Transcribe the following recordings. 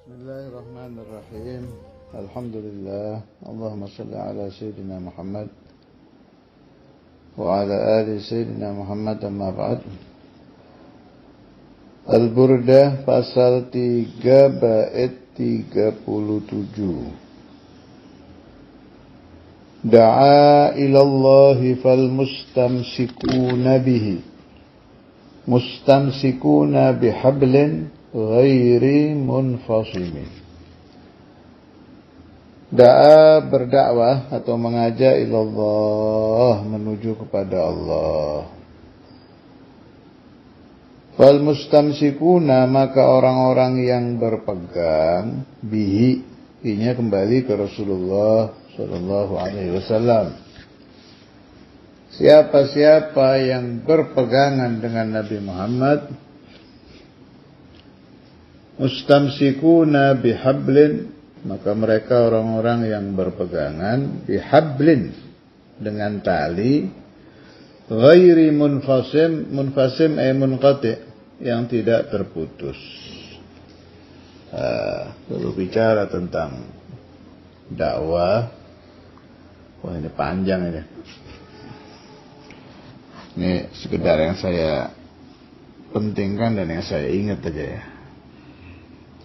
Bismillahirrahmanirrahim. Alhamdulillah. Allahumma salli ala Sayyidina Muhammad wa ala ali Sayyidina Muhammad, amma ba'd. Al-Burdah pasal 3 bait 37. Da'a ilallahi fal mustamsikuna bihi mustamsikuna bihablin ghairi munfasimin. Da'a berdakwah atau mengajak ilallah, menuju kepada Allah. Fal mustamsikuna, maka orang-orang yang berpegang bihi, inya kembali ke Rasulullah sallallahu alaihi wasallam. Siapa-siapa yang berpegangan dengan Nabi Muhammad, mustamsikuna bihablin, maka mereka orang-orang yang berpegangan bihablin, dengan tali, ghairi munfasim, munfasim ay munqati, yang tidak terputus. Kalau bicara tentang dakwah, wah ini panjang ini. Ini sekedar yang saya pentingkan dan yang saya ingat aja ya.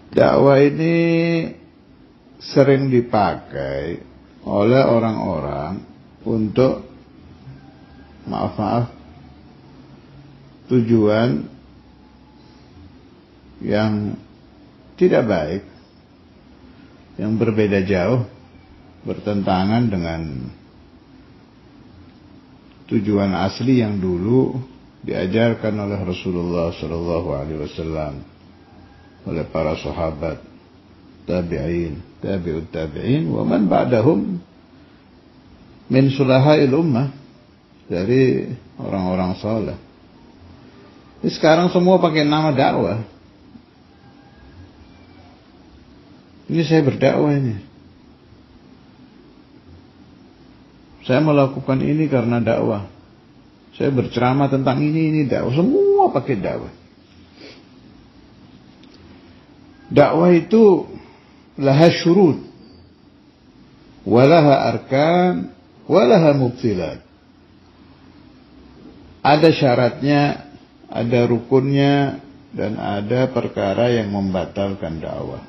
Dakwah ini sering dipakai oleh orang-orang untuk tujuan yang tidak baik, yang berbeda jauh, bertentangan dengan tujuan asli yang dulu diajarkan oleh Rasulullah sallallahu alaihi wasallam, oleh para sahabat, tabi'in, tabi'ut tabi'in, wa man ba'dahum min sulaha'il ummah, dari orang-orang saleh. Ini sekarang semua pakai nama dakwah. Ini saya berdakwah ini. Saya melakukan ini karena dakwah. Saya berceramah tentang ini dakwah. Semua pakai dakwah. Dakwah itu laha syurut, walaha arkan, walaha mubtilat. Ada syaratnya, ada rukunnya, dan ada perkara yang membatalkan dakwah.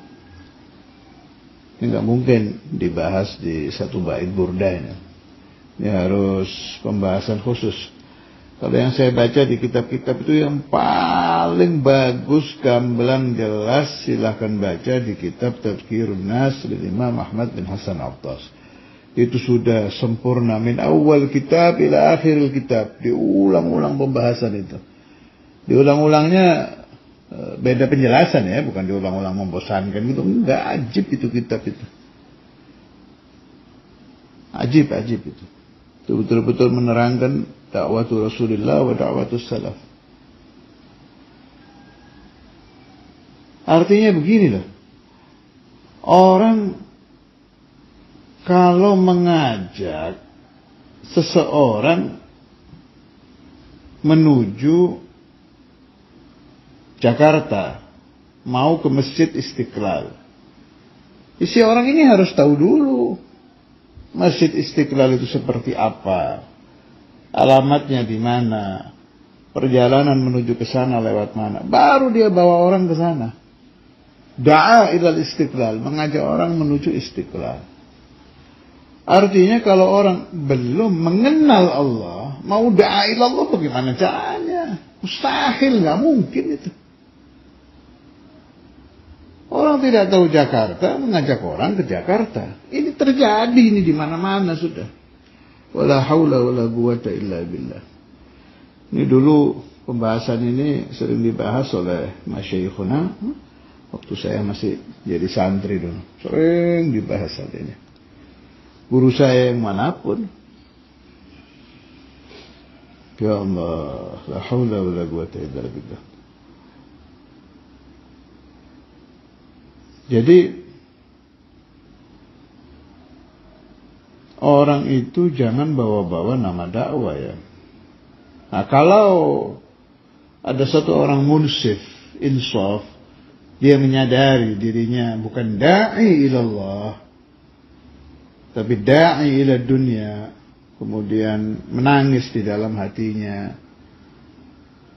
Ini nggak mungkin dibahas di satu bait burdah ini. Ini harus pembahasan khusus. Kalau yang saya baca di kitab-kitab itu yang paling bagus, gamblang, jelas, silahkan baca di kitab Tadhkirun Nas lil Imam Ahmad bin Hasan Attas. Itu sudah sempurna min awal kitab ila akhiril kitab. Diulang-ulang pembahasan itu. Diulang-ulangnya beda penjelasan ya, bukan diulang-ulang membosankan gitu. Enggak, ajib itu kitab itu. Ajib itu. Itu betul-betul menerangkan dakwatu Rasulullah wa dakwatu salaf. Artinya begini loh. Orang kalau mengajak seseorang menuju Jakarta, mau ke Masjid Istiqlal, isi orang ini harus tahu dulu Masjid Istiqlal itu seperti apa, alamatnya di mana, perjalanan menuju ke sana lewat mana, baru dia bawa orang ke sana. Da'a ilal Istiqlal, mengajak orang menuju Istiqlal. Artinya kalau orang belum mengenal Allah, mau da'a ilallah, bagaimana caranya? Mustahil, nggak mungkin itu. Orang tidak tahu Jakarta, mengajak orang ke Jakarta. Ini terjadi ini di mana-mana sudah. Wala haula wala quwata illa billah. Ini dulu pembahasan ini sering dibahas oleh masyaikhuna waktu saya masih jadi santri dulu. Sering dibahas hal ini. Guru saya yang manapun. Ya Allah, la haula wala quwata illa billah. Jadi orang itu jangan bawa-bawa nama dakwah ya. Nah, kalau ada satu orang munsif, insaf, Dia menyadari dirinya bukan da'i ilallah, tapi da'i ila dunia. Kemudian menangis di dalam hatinya.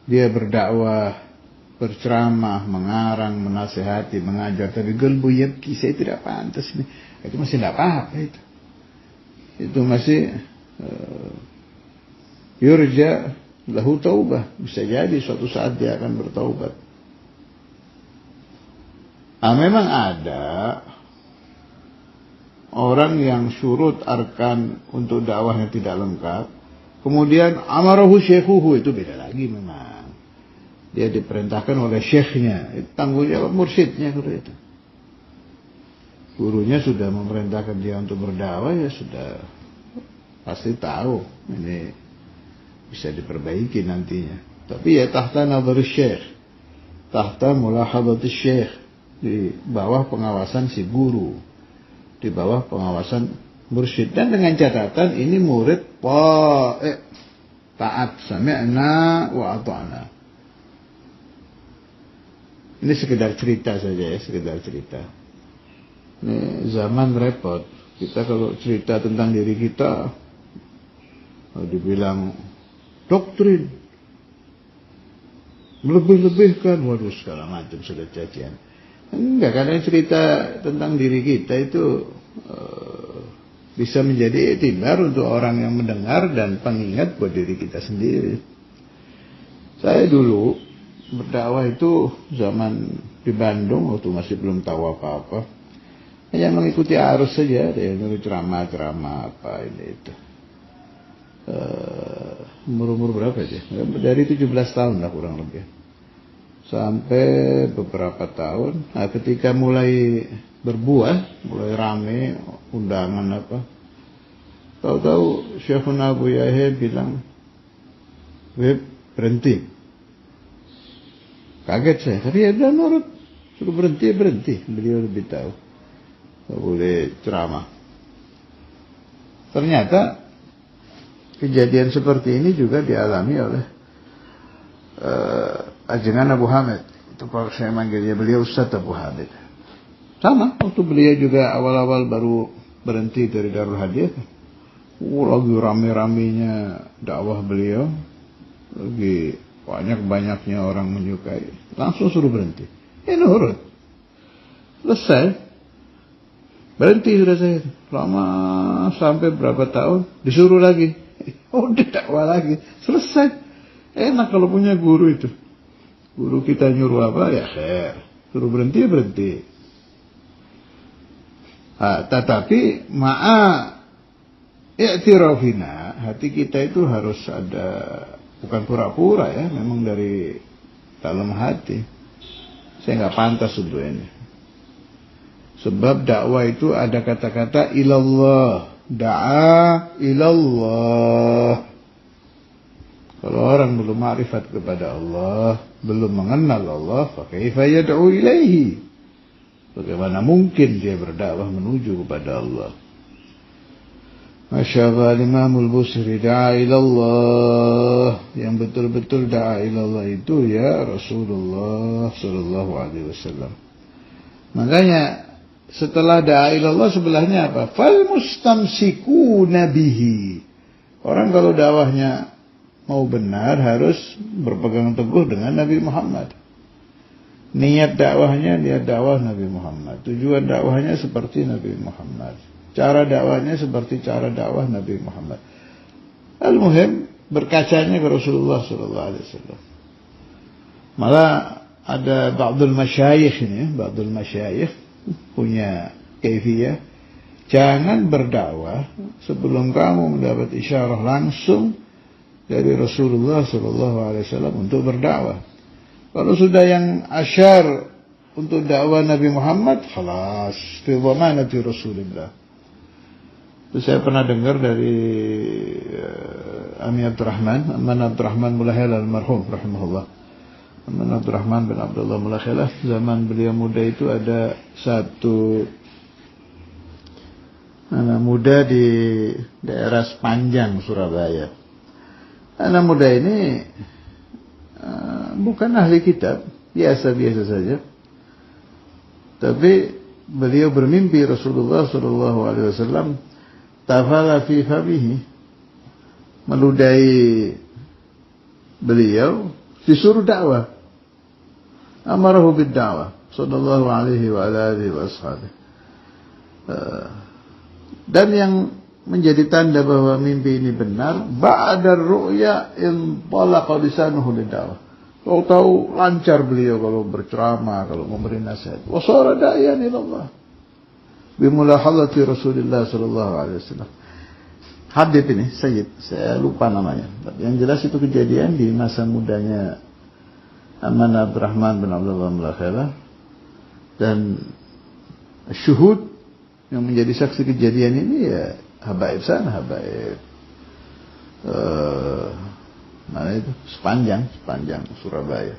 Dia berdakwah, berceramah, mengarang, menasihati, mengajar. Tapi qalbu yabki, saya tidak pantas ini. Itu masih tidak apa-apa itu. Itu masih yurja lahu taubah. Bisa jadi suatu saat dia akan bertaubat. Memang ada orang yang syurut arkan untuk dakwahnya tidak lengkap, kemudian amarahu syekhuhu, itu beda lagi memang. Dia diperintahkan oleh syekhnya, itu tanggung jawab mursyidnya kalau itu. Gurunya sudah memerintahkan dia untuk berdakwah, ya sudah pasti tahu ini bisa diperbaiki nantinya. Tapi ya tahta nazar syekh, tahta mulahadhat syekh, di bawah pengawasan si guru, di bawah pengawasan mursyid, dan dengan catatan ini murid taat, sami'na wa ata'na. Ini sekedar cerita saja ya, sekedar cerita. Ini zaman repot. Kita kalau cerita tentang diri kita, dibilang doktrin, melebih-lebihkan, waduh segala macam sudah cacian. Enggak, karena cerita tentang diri kita itu bisa menjadi iktibar untuk orang yang mendengar dan pengingat buat diri kita sendiri. Saya dulu berdakwah itu zaman di Bandung waktu masih belum tahu apa-apa. Hanya mengikuti arus saja, ya, ceramah-ceramah apa ini itu. Umur berapa sih? Dari 17 tahun lah kurang lebih. Sampai beberapa tahun, nah ketika mulai berbuah, mulai rame undangan apa, tahu-tahu Syekhuna Abu Yahya bilang, "Web, berhenti." Kaget saya, tapi ya udah nurut, suruh berhenti. Beliau lebih tahu, tak boleh ceramah. Ternyata kejadian seperti ini juga dialami oleh ajengan Abu Hamid. Itu kalau saya manggilnya beliau Ustaz Abu Hamid. Sama, waktu beliau juga awal-awal baru berhenti dari Darul Hadith. Lagi rame-ramenya dakwah beliau. Lagi banyak-banyaknya orang menyukai. Langsung suruh berhenti. Nurut. Selesai. Berhenti sudah saya. Lama sampai berapa tahun. Disuruh lagi. Udah dakwah lagi. Selesai. Enak kalau punya guru itu. Guru kita nyuruh apa, ya khair. Suruh berhenti, berhenti. Tetapi i'tirafina, hati kita itu harus ada, bukan pura-pura ya, memang dari dalam hati. Saya nggak pantas untuk ini. Sebab dakwah itu ada kata-kata ilallah, da'a ilallah. Kalau orang belum ma'rifat kepada Allah, belum mengenal Allah, fakaifa yad'u ilaihi. Bagaimana mungkin dia berdakwah menuju kepada Allah? Masya Allah, Imamul Busiri da'a ilallah. Yang betul-betul da'a ilallah itu ya Rasulullah sallallahu alaihi wasallam. Makanya setelah da'a ilallah sebelahnya apa? Fal mustamsikuna bihi. Orang kalau dakwahnya mau benar harus berpegang teguh dengan Nabi Muhammad. Niat dakwahnya niat dakwah Nabi Muhammad. Tujuan dakwahnya seperti Nabi Muhammad. Cara dakwahnya seperti cara dakwah Nabi Muhammad. Al-muhim berkacanya ke Rasulullah sallallahu alaihi wasallam. Malah ada ba'dul masyayikh ini, ba'dul masyayikh punya kaifiyah. Jangan berdakwah sebelum kamu mendapat isyarah langsung dari Rasulullah SAW untuk berdakwah. Kalau sudah yang asyar untuk dakwah Nabi Muhammad, khalas, fi dhamanati Rasulullah. Itu saya pernah dengar dari Ami Abdurrahman, Aman Abdurrahman Mulahil almarhum rahimahullah. Aman Abdurrahman bin Abdullah Mulakhilah, zaman beliau muda itu ada satu anak muda di daerah Sepanjang, Surabaya. Anak muda ini bukan ahli kitab, biasa-biasa saja. Tapi beliau bermimpi Rasulullah sallallahu alaihi wasallam tafala fi famihi, meludahi beliau, disuruh dakwah. Amarahu bid dakwah sallallahu alaihi wa alihi wasallam. Dan yang menjadi tanda bahwa mimpi ini benar, ba'da ru'ya intalaqa lisanuhu lid-da'wah. Tahu lancar beliau kalau berceramah, kalau memberi nasihat. Wa shara da'iyan ila Allah bi mulahadati Rasulullah sallallahu alaihi wasallam. Hadits ini Sayyid, saya lupa namanya. Tapi yang jelas itu kejadian di masa mudanya Aman Abdurrahman bin Abdullah Mulakhalah, dan syuhud yang menjadi saksi kejadian ini ya habaib sana, habaib mana itu sepanjang Surabaya.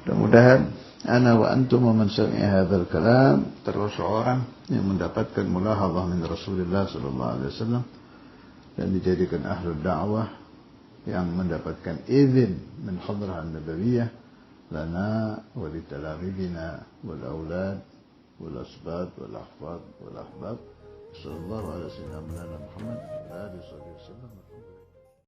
Mudah-mudahan ana wa antum wa man sami'a hadzal kalam termasuk orang yang mendapatkan mulahadhah min Rasulullah sallallahu alaihi wasallam dan dijadikan ahlul da'wah yang mendapatkan izin min hadrah an-nabawiyah lana wa litalamidzina wal aulad wal asbab wal ahfad wal ahbab sallallahu alaihi wasallam Muhammad wa alihi wasallam.